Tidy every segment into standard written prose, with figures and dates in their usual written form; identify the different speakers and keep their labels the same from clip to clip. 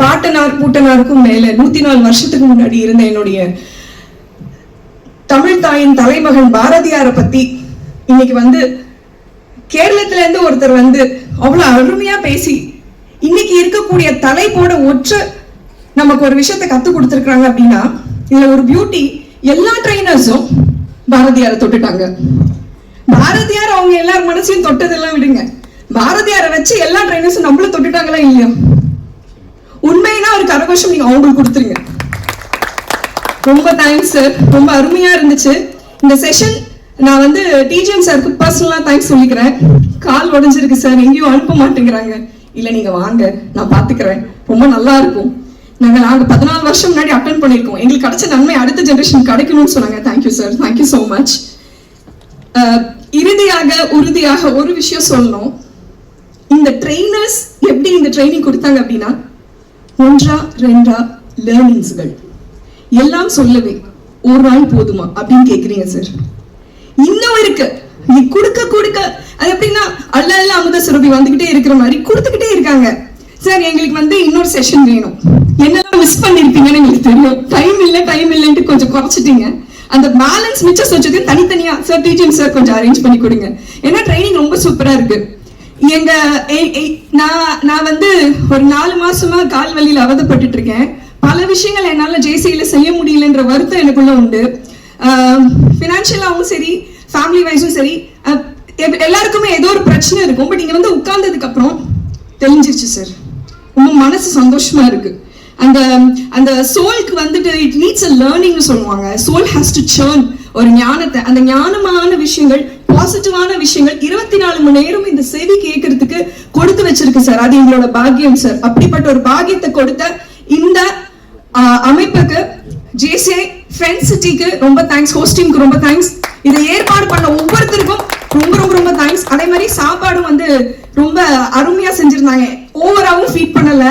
Speaker 1: பாட்டனார் பூட்டனாருக்கும் மேல 104 வருஷத்துக்கு முன்னாடி இருந்த என்னுடைய தமிழ் தாயின் தலைமகன் பாரதியாரை பத்தி இன்னைக்கு வந்து கேரளத்துல இருந்து ஒருத்தர் வந்து அவ்வளவு அருமையா பேசி இன்னைக்கு இருக்கக்கூடிய தலைப்போட ஒற்ற நமக்கு ஒரு விஷயத்தை கத்து கொடுத்துருக்காங்க அப்படின்னா இதுல ஒரு பியூட்டி. எல்லா ட்ரைனர்ஸும் பாரதியாரை தொட்டுட்டாங்க. பாரதியார் அவங்க எல்லார் மனசையும் தொட்டதெல்லாம் விடுங்க, பாரதியாரை வச்சு எல்லா ட்ரைனர்ஸும் நம்மளும் தொட்டுட்டாங்களா இல்லையா? உண்மையினா ஒரு கரகோஷம் நீங்க அவங்களுக்கு கொடுத்துருங்க. ரொம்ப தேங்க்ஸ் சார், ரொம்ப அருமையா இருந்துச்சு இந்த செஷன். நான் வந்து டிஜிஎம் சாருக்கு பர்சனலா தேங்க்ஸ் சொல்லிக்கிறேன். கால் உடஞ்சிருக்கு சார், எங்கேயும் அனுப்ப மாட்டேங்கிறாங்க. இல்ல நீங்க வாங்க, நான் பாத்துக்கிறேன், ரொம்ப நல்லா இருக்கும். நாங்க 14 வருஷம் முன்னாடி அட்டென்ட் பண்ணிருக்கோம். எங்களுக்கு கிடைச்ச நன்மை அடுத்த ஜெனரேஷன் கிடைக்கணும்னு சொன்னாங்க. Thank you sir, thank you so much. இறுதியாக உறுதியாக ஒரு விஷயம் சொல்லணும். இந்த ட்ரெயினர்ஸ் எப்படி இந்த ட்ரைனிங் கொடுத்தாங்க அப்படின்னா 1 2 லேர்னிங்ஸ்கள் எல்லாம் சொல்லவே ஒரு நாள் போதுமா அப்படின்னு கேக்குறீங்க சார். இன்னும் இருக்கு, நீ கொடுக்க கொடுக்க அது எப்படின்னா அல்ல அமுத சுரபி வந்துகிட்டே இருக்கிற மாதிரி கொடுத்துக்கிட்டே இருக்காங்க சார். எங்களுக்கு வந்து இன்னொரு செஷன் வேணும். என்னெல்லாம் மிஸ் பண்ணிருப்பீங்கன்னு எங்களுக்கு தெரியும். டைம் இல்லைன்ட்டு கொஞ்சம் குறைச்சிட்டீங்க. அந்த பேலன்ஸ் மிச்சம் வச்சது தனித்தனியா சார் டீச்சிங் சார் கொஞ்சம் அரேஞ்ச் பண்ணி கொடுங்க. ஏன்னா ட்ரைனிங் ரொம்ப சூப்பரா இருக்கு. எங்க நான் வந்து ஒரு 4 மாசமா கால் வலியில அவதப்பட்டு இருக்கேன். பல விஷயங்கள் என்னால ஜேசியில செய்ய முடியலன்ற வருத்தம் எனக்குள்ள உண்டு. பினான்சியலாவும் சரி, ஃபேமிலி வைஸும் சரி, எல்லாருக்குமே ஏதோ ஒரு பிரச்சனை இருக்கும். பட் இங்க வந்து உட்கார்ந்ததுக்கு அப்புறம் தெரிஞ்சிருச்சு சார், ரொம்ப மனசு சந்தோஷமா இருக்கு. அந்த சோல்க்கு வந்துட்டு இட் நீட்ஸ் அ லேர்னிங் சொல்லுவாங்க. சோல் ஹேஸ் டு சர்ன் ஒரு ஞானத்தை, அந்த ஞானமான விஷயங்கள், பாசிட்டிவான விஷயங்கள் 24 மணி நேரம் இந்த செவி கேட்கறதுக்கு கொடுத்து வச்சிருக்கு சார். அது எங்களோட பாக்கியம் சார். அப்படிப்பட்ட ஒரு பாக்கியத்தை கொடுத்த இந்த அமைப்புக்கு, ஜேசே ஃப்ரெண்ட் சிட்டிக்கு ரொம்ப தேங்க்ஸ், ஹோஸ்டிங்க்கு ரொம்ப தேங்க்ஸ், இதை ஏற்பாடு பண்ண ஒவ்வொருத்தருக்கும் ரொம்ப ரொம்ப ரொம்ப தேங்க்ஸ். அதே மாதிரி சாப்பாடும் வந்து ரொம்ப அருமையா செஞ்சிருந்தாங்க. ஓவராவும் ஃபீட் பண்ணல.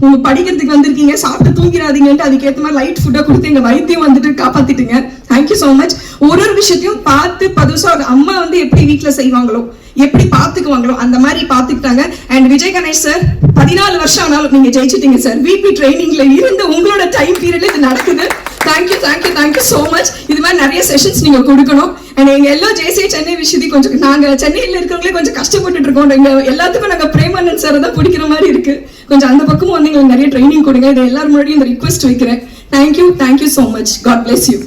Speaker 1: உங்க படிக்கிறதுக்கு வந்திருக்கீங்க, சாப்பிட்டு தூங்கிடாதீங்கன்ட்டு அதுக்கேற்ற மாதிரி லைட் ஃபுட்டை கொடுத்து எங்க வைத்தியம் வந்துட்டு காப்பாத்திட்டுங்க. Thank you so much. ஒரு விஷயத்தையும் பார்த்து பதுசா அம்மா வந்து எப்படி வீட்டுல செய்வாங்களோ, எப்படி பாத்துக்குவாங்களோ அந்த மாதிரி பாத்துக்கிட்டாங்க. அண்ட் விஜய் கணேஷ் சார் 14 வருஷம் ஆனாலும் நீங்க ஜெயிச்சிட்டீங்க சார். விபி ட்ரைனிங்ல இருந்து உங்களோட டைம் பீரியட்ல இது நடக்குது. Thank you so much. இது மாதிரி நிறைய செஷன்ஸ் நீங்க கொடுக்கணும். அண்ட் எங்க எல்லாம் ஜேசி சென்னை விஷயத்தையும் கொஞ்சம் நாங்க சென்னையில இருக்கிறவங்களே கொஞ்சம் கஷ்டப்பட்டு இருக்கோம். எங்க எல்லாத்துக்கும் நாங்க பிரேமானந்த் சார் தான் பிடிக்கிற மாதிரி இருக்கு. கொஞ்சம் அந்த பக்கமும் வந்து எங்களுக்கு நிறைய ட்ரைனிங் கொடுங்க. இதை எல்லாரும் முன்னாடியும் இந்த ரிக்வெஸ்ட் வைக்கிறேன். Thank you so much. God bless you.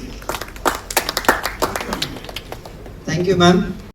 Speaker 2: Thank you ma'am.